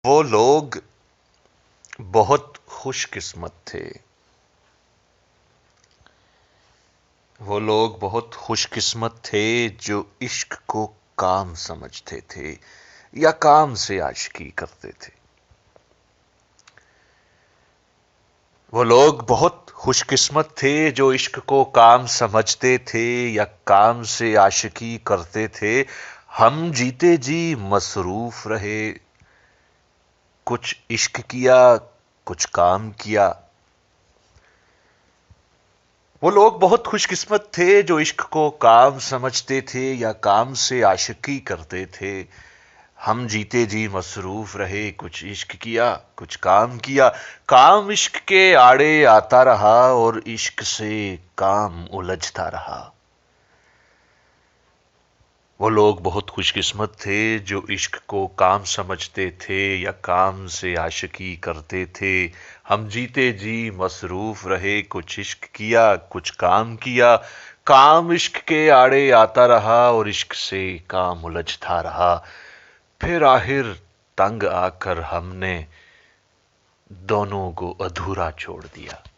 وہ لوگ بہت خوش قسمت تھے۔ وہ لوگ بہت خوش قسمت تھے جو عشق کو کام سمجھتے تھے یا کام سے عاشقی کرتے تھے۔ وہ لوگ بہت خوش قسمت تھے جو عشق کو کام سمجھتے تھے یا کام سے عاشقی کرتے تھے۔ ہم جیتے جی مصروف رہے، کچھ عشق کیا کچھ کام کیا۔ وہ لوگ بہت خوش قسمت تھے جو عشق کو کام سمجھتے تھے یا کام سے عاشقی کرتے تھے۔ ہم جیتے جی مصروف رہے، کچھ عشق کیا کچھ کام کیا۔ کام عشق کے آڑے آتا رہا اور عشق سے کام الجھتا رہا۔ وہ لوگ بہت خوش قسمت تھے جو عشق کو کام سمجھتے تھے یا کام سے عاشقی کرتے تھے۔ ہم جیتے جی مصروف رہے، کچھ عشق کیا کچھ کام کیا۔ کام عشق کے آڑے آتا رہا اور عشق سے کام الجھتا رہا۔ پھر آخر تنگ آ کر ہم نے دونوں کو ادھورا چھوڑ دیا۔